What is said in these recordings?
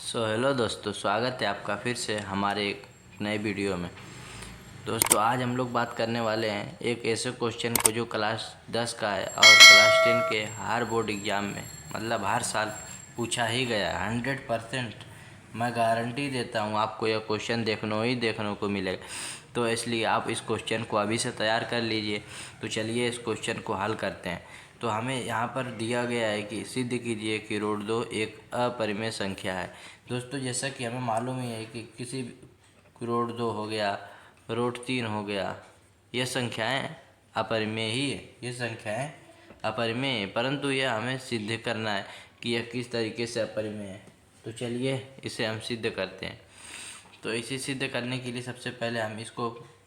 Hello दोस्तों, स्वागत है आपका फिर से हमारे एक नए वीडियो में। दोस्तों, आज हम लोग बात करने वाले हैं एक ऐसे क्वेश्चन को जो क्लास 10 का है और क्लास 10 के हर बोर्ड एग्ज़ाम में मतलब हर साल पूछा ही गया है। 100% मैं गारंटी देता हूँ आपको यह क्वेश्चन देखने को मिलेगा। तो इसलिए आप इस क्वेश्चन को अभी से तैयार कर लीजिए। तो चलिए इस क्वेश्चन को हल करते हैं। तो हमें यहाँ पर दिया गया है कि सिद्ध कीजिए कि √2 एक अपरिमेय संख्या है। दोस्तों, जैसा कि हमें मालूम ही है कि किसी √2 हो गया, √3 हो गया, ये संख्याएं अपरिमेय ही है। ये संख्याएं अपरिमेय है, परंतु यह हमें सिद्ध करना है कि यह किस तरीके से अपरिमेय है। तो चलिए इसे हम सिद्ध करते हैं। तो इसे सिद्ध करने के लिए सबसे पहले हम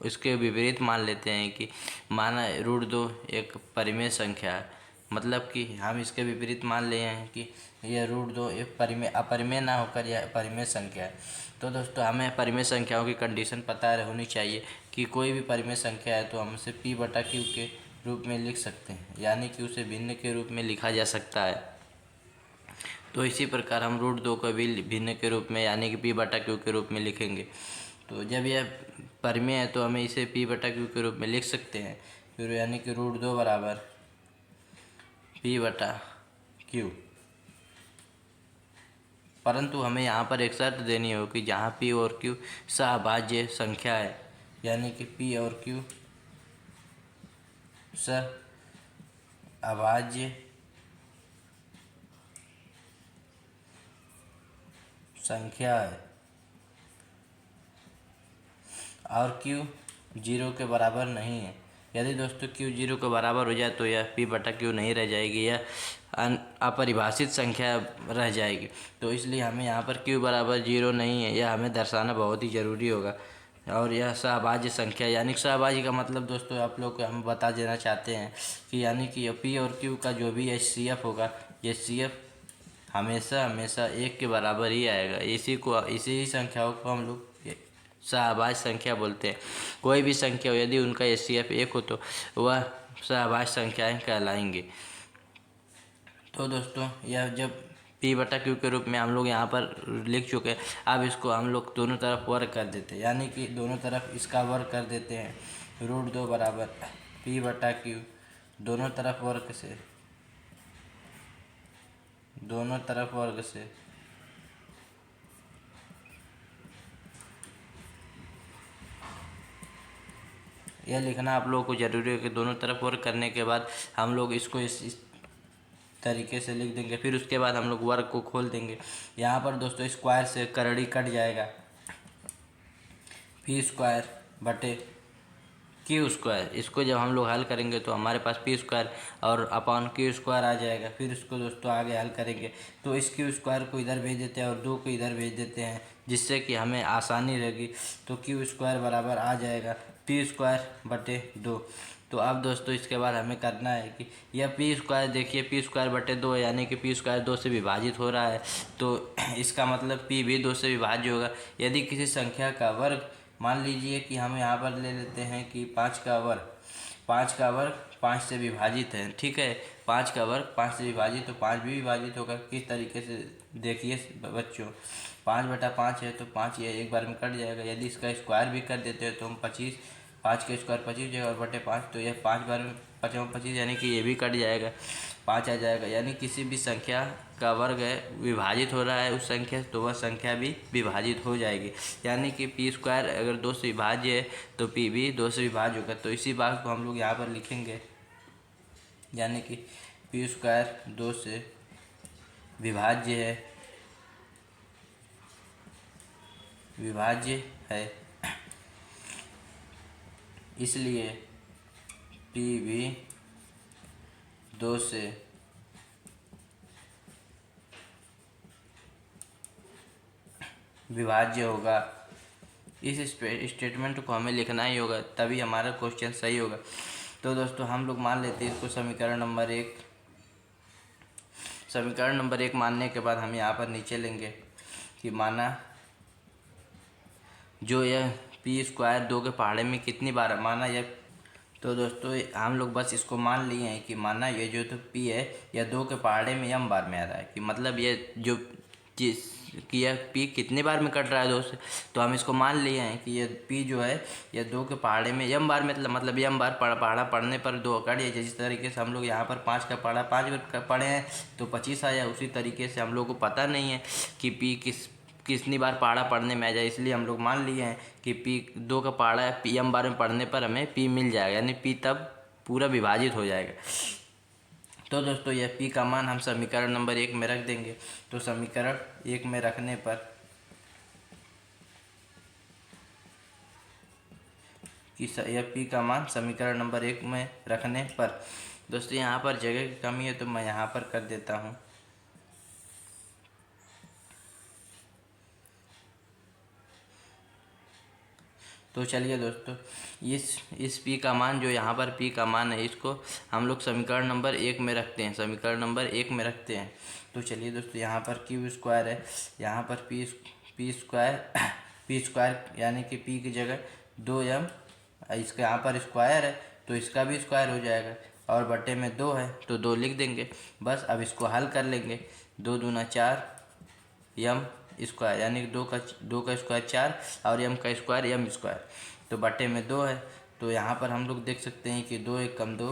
इसके विपरीत मान लेते हैं कि माना √2 एक परिमेय संख्या है। मतलब कि हम इसके विपरीत मान ले हैं कि यह √2 एक अपरिमेय ना होकर यह परिमेय संख्या है। तो दोस्तों, हमें परिमेय संख्याओं की कंडीशन पता होनी चाहिए कि कोई भी परिमेय संख्या है तो हम उसे P/Q के रूप में लिख सकते हैं, यानी कि उसे भिन्न के रूप में लिखा जा सकता है। तो इसी प्रकार हम √2 को भी भिन्न के रूप में यानी कि P/Q के रूप में लिखेंगे। तो जब यह परिमेय है तो हमें इसे P/Q के रूप में लिख सकते हैं। फिर यानी कि √2 बराबर P/Q। परंतु हमें यहाँ पर एक शर्त देनी होगी, जहाँ P और Q सहभाज्य संख्या है, यानी कि P और Q सहअभाज्य संख्या है और Q 0 के बराबर नहीं है। यदि दोस्तों Q 0 के बराबर हो जाए तो यह P/Q नहीं रह जाएगी, यह अपरिभाषित संख्या रह जाएगी। तो इसलिए हमें यहाँ पर Q बराबर 0 नहीं है, यह हमें दर्शाना बहुत ही ज़रूरी होगा। और यह सहभाज्य संख्या, यानी सहभाज्य का मतलब दोस्तों आप लोग को हम बता देना चाहते हैं कि यानी कि P और Q का जो भी HCF होगा, ये CF हमेशा हमेशा 1 के बराबर ही आएगा। इसी ही संख्याओं को हम लोग सहभाज्य संख्या बोलते हैं। कोई भी संख्या हो, यदि उनका HCF 1 हो तो वह सहभाज्य संख्याएं कहलाएंगे। तो दोस्तों, यह जब P/Q के रूप में हम लोग यहाँ पर लिख चुके हैं, अब इसको हम लोग दोनों तरफ वर्ग कर देते हैं, यानी कि दोनों तरफ इसका वर्ग कर देते हैं। √2 बराबर P/Q दोनों तरफ वर्ग से यह लिखना आप लोगों को जरूरी है कि दोनों तरफ वर्ग करने के बाद हम लोग इसको इस तरीके से लिख देंगे। फिर उसके बाद हम लोग वर्ग को खोल देंगे। यहाँ पर दोस्तों स्क्वायर से करड़ी कट जाएगा, P²/Q²। इसको जब हम लोग हल करेंगे तो हमारे पास P² और अपॉन Q² आ जाएगा। फिर इसको दोस्तों आगे हल करेंगे तो इस Q² को इधर भेज देते हैं और 2 को इधर भेज देते हैं, जिससे कि हमें आसानी रहेगी। तो Q² बराबर आ जाएगा P²/2। तो अब दोस्तों इसके बाद हमें करना है कि यह P², देखिए P²/2 यानी कि P² 2 से विभाजित हो रहा है, तो इसका मतलब P भी 2 से विभाज्य होगा। यदि किसी संख्या का वर्ग, मान लीजिए कि हम यहाँ पर ले लेते हैं कि 5 का वर्ग 5 से विभाजित है, ठीक है। 5 का वर्ग 5 से विभाजित, तो 5 भी विभाजित होगा। किस तरीके से देखिए बच्चों, 5/5 है तो 5 ये एक बार में कट जाएगा। यदि इसका स्क्वायर भी कर देते हैं तो हम 25, 5 का स्क्वायर 25 जगह और बटे 5, तो यह 5 बार में 25 यानी कि ये भी कट जाएगा, 5 आ जाएगा। यानी किसी भी संख्या का वर्ग है विभाजित हो रहा है उस संख्या से, तो वह संख्या भी विभाजित हो जाएगी। यानी कि P² अगर 2 से विभाज्य है तो P भी 2 से विभाज्य होगा। तो इसी बात को हम लोग यहाँ पर लिखेंगे, यानी कि P² 2 से विभाज्य है, इसलिए P भी 2 से विभाज्य होगा। इस स्टेटमेंट को हमें लिखना ही होगा, तभी हमारा क्वेश्चन सही होगा। तो दोस्तों हम लोग मान लेते हैं इसको समीकरण नंबर 1 मानने के बाद हम यहाँ पर नीचे लेंगे कि माना जो यह P² 2 के पहाड़े में कितनी बार माना यह। तो दोस्तों हम लोग बस इसको मान लिए हैं कि माना ये जो तो P है यह 2 के पहाड़े में m बार में आ रहा है, कि मतलब ये जो जिस कि यह पी कितनी बार में कट रहा है 2 से, तो हम इसको मान लिए हैं कि ये पी जो है यह 2 के पहाड़े में यम बार में मतलब यम बार पहाड़ा पढ़ने पर 2 कट जाए। जिस तरीके से हम लोग यहाँ पर 5 का पहाड़ा 5 बार पढ़े हैं तो 25 आया, उसी तरीके से हम लोग को पता नहीं है कि पी कितनी बार पहाड़ा पढ़ने में आ जाए, इसलिए हम लोग मान लिए हैं कि पी 2 का पहाड़ा पी एम बार में पढ़ने पर हमें पी मिल जाएगा, यानी पी तब पूरा विभाजित हो जाएगा। तो दोस्तों यह पी का मान हम समीकरण नंबर 1 में रख देंगे। तो समीकरण 1 में रखने पर कि यह पी का मान समीकरण नंबर 1 में रखने पर दोस्तों यहाँ पर जगह की कमी है तो मैं यहाँ पर कर देता हूँ। तो चलिए दोस्तों इस पी का मान जो यहाँ पर पी का मान है इसको हम लोग समीकरण नंबर 1 में रखते हैं, समीकरण नंबर 1 में रखते हैं। तो चलिए दोस्तों यहाँ पर क्यू स्क्वायर है, यहाँ पर पी स्क्वायर यानी कि पी की जगह 2m, इसका यहाँ पर स्क्वायर है तो इसका भी स्क्वायर हो जाएगा और बटे में 2 है तो 2 लिख देंगे बस। अब इसको हल कर लेंगे, 2 दूना 4 यम स्क्वायर यानी कि 2 का स्क्वायर 4 और यम का स्क्वायर यम स्क्वायर, तो बटे में 2 है। तो यहाँ पर हम लोग देख सकते हैं कि 2 एक कम 2,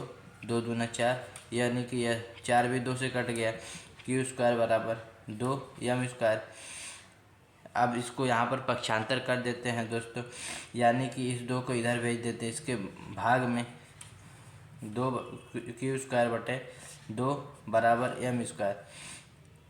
2 दूना 4 यानी कि यह 4 भी 2 से कट गया, क्यू स्क्वायर बराबर 2 यम स्क्वायर। अब इसको यहाँ पर पक्षांतर कर देते हैं दोस्तों, यानी कि इस 2 को इधर भेज देते हैं, इसके भाग में 2 क्यू स्क्वायर बटे 2 बराबर एम स्क्वायर।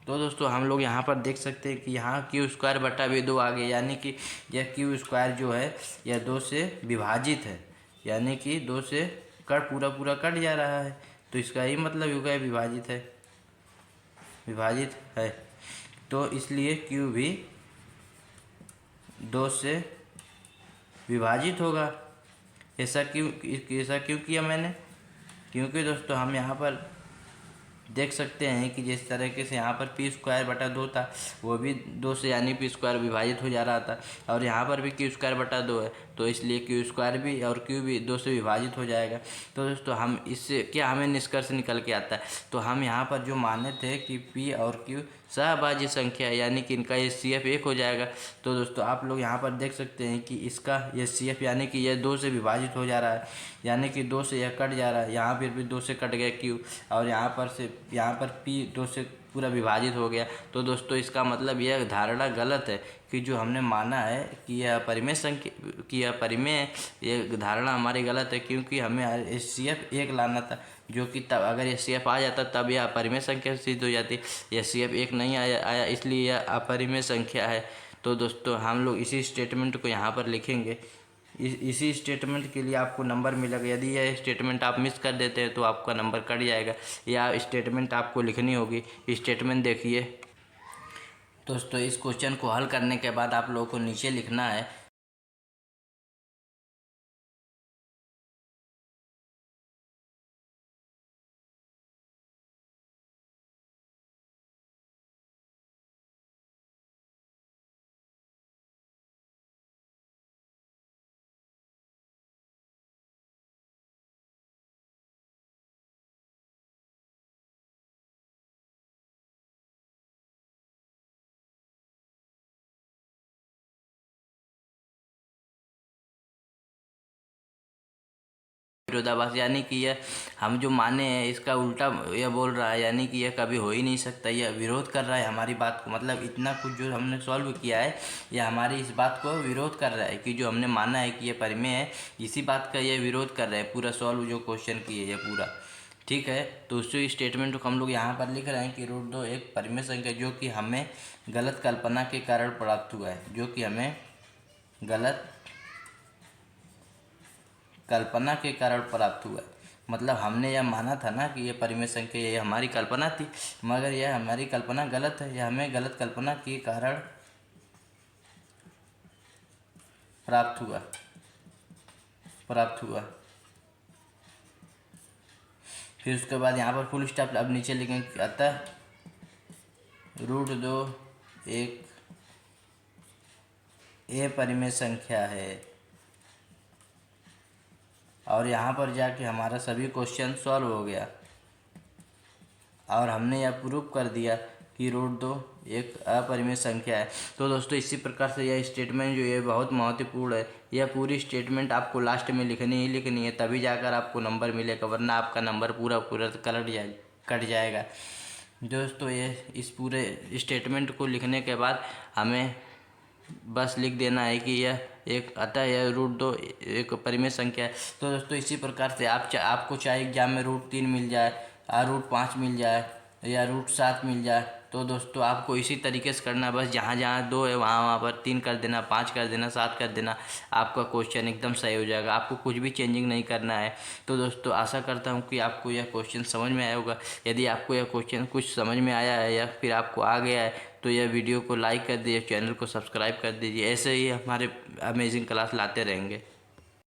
तो दोस्तों हम लोग यहाँ पर देख सकते हैं कि यहाँ क्यू स्क्वायर बटा भी 2 आ गया, यानी कि यह क्यू स्क्वायर जो है यह 2 से विभाजित है, यानी कि 2 से पूरा कट जा रहा है, तो इसका ही मतलब होगा विभाजित है। तो इसलिए क्यू भी 2 से विभाजित होगा। ऐसा क्यों किया मैंने? क्योंकि दोस्तों हम यहाँ पर देख सकते हैं कि जिस तरीके से यहाँ पर पी स्क्वायर बटा 2 था वो भी 2 से यानी पी स्क्वायर विभाजित हो जा रहा था, और यहाँ पर भी क्यू स्क्वायर बटा 2 है तो इसलिए क्यू स्क्वायर भी और क्यू भी 2 से विभाजित हो जाएगा। तो दोस्तों हम इससे क्या हमें निष्कर्ष निकल के आता है, तो हम यहाँ पर जो माने थे कि पी और क्यू सहभाज्य संख्या है, यानी कि इनका एच सी एफ 1 हो जाएगा। तो दोस्तों आप लोग यहाँ पर देख सकते हैं कि इसका एच सी एफ यानी कि यह 2 से विभाजित हो जा रहा है, यानी कि 2 से यह कट जा रहा है, यहाँ पर भी 2 से कट गया क्यू, और यहाँ पर पी 2 से पूरा विभाजित हो गया। तो दोस्तों इसका मतलब यह धारणा गलत है कि जो हमने माना है कि यह परिमेय संख्या कि यह परिमेय, ये धारणा हमारी गलत है, क्योंकि हमें एच सी एफ 1 लाना था, जो कि तब अगर एच सी एफ आ जाता तब यह अपरिमेय संख्या सिद्ध हो जाती। एच सी एफ 1 नहीं आया इसलिए यह अपरिमेय संख्या है। तो दोस्तों हम लोग इसी स्टेटमेंट को यहाँ पर लिखेंगे, इसी स्टेटमेंट के लिए आपको नंबर मिलेगा। यदि यह स्टेटमेंट आप मिस कर देते हैं तो आपका नंबर कट जाएगा, या स्टेटमेंट आपको लिखनी होगी। स्टेटमेंट देखिए दोस्तों, इस क्वेश्चन को हल करने के बाद आप लोगों को नीचे लिखना है विरोधाभास, यानी कि यह हम जो माने हैं इसका उल्टा यह बोल रहा है, यानी कि यह कभी हो ही नहीं सकता, यह विरोध कर रहा है हमारी बात को। मतलब इतना कुछ जो हमने सॉल्व किया है यह हमारी इस बात को विरोध कर रहा है कि जो हमने माना है कि यह परिमेय है, इसी बात का यह विरोध कर रहा है। पूरा सॉल्व जो क्वेश्चन किए यह पूरा ठीक है। तो उसी स्टेटमेंट को हम लोग यहाँ पर लिख रहे हैं कि √2 एक परिमेय संख्या जो कि हमें गलत कल्पना के कारण प्राप्त हुआ है, जो कि हमें गलत कल्पना के कारण प्राप्त हुआ है। मतलब हमने यह माना था ना कि यह परिमेय संख्या, ये हमारी कल्पना थी, मगर यह हमारी कल्पना गलत है, यह हमें गलत कल्पना के कारण प्राप्त हुआ। फिर उसके बाद यहाँ पर फुल स्टॉप अब नीचे लिखेंगे, अतः √2 एक परिमेय संख्या है। और यहाँ पर जाके हमारा सभी क्वेश्चन सॉल्व हो गया और हमने यह प्रूव कर दिया कि √2 एक अपरिमेय संख्या है। तो दोस्तों इसी प्रकार से यह स्टेटमेंट जो है बहुत महत्वपूर्ण है। यह पूरी स्टेटमेंट आपको लास्ट में लिखनी ही लिखनी है, तभी जाकर आपको नंबर मिलेगा, वरना आपका नंबर पूरा पूरा कट जाएगा। दोस्तों ये इस पूरे स्टेटमेंट को लिखने के बाद हमें बस लिख देना है कि यह एक अतः यह √2 एक परिमेय संख्या है। तो दोस्तों इसी प्रकार से आपको चाहे एग्जाम में √3 मिल जाए, √5 मिल जाए या √7 मिल जाए, तो दोस्तों आपको इसी तरीके से करना। बस जहाँ जहाँ 2 है वहाँ पर 3 कर देना, 5 कर देना, 7 कर देना, आपका क्वेश्चन एकदम सही हो जाएगा। आपको कुछ भी चेंजिंग नहीं करना है। तो दोस्तों आशा करता हूँ कि आपको यह क्वेश्चन समझ में आया होगा। यदि आपको यह क्वेश्चन कुछ समझ में आया है या फिर आपको आ गया है तो यह वीडियो को लाइक कर दीजिए, चैनल को सब्सक्राइब कर दीजिए। ऐसे ही हमारे अमेजिंग क्लास लाते रहेंगे।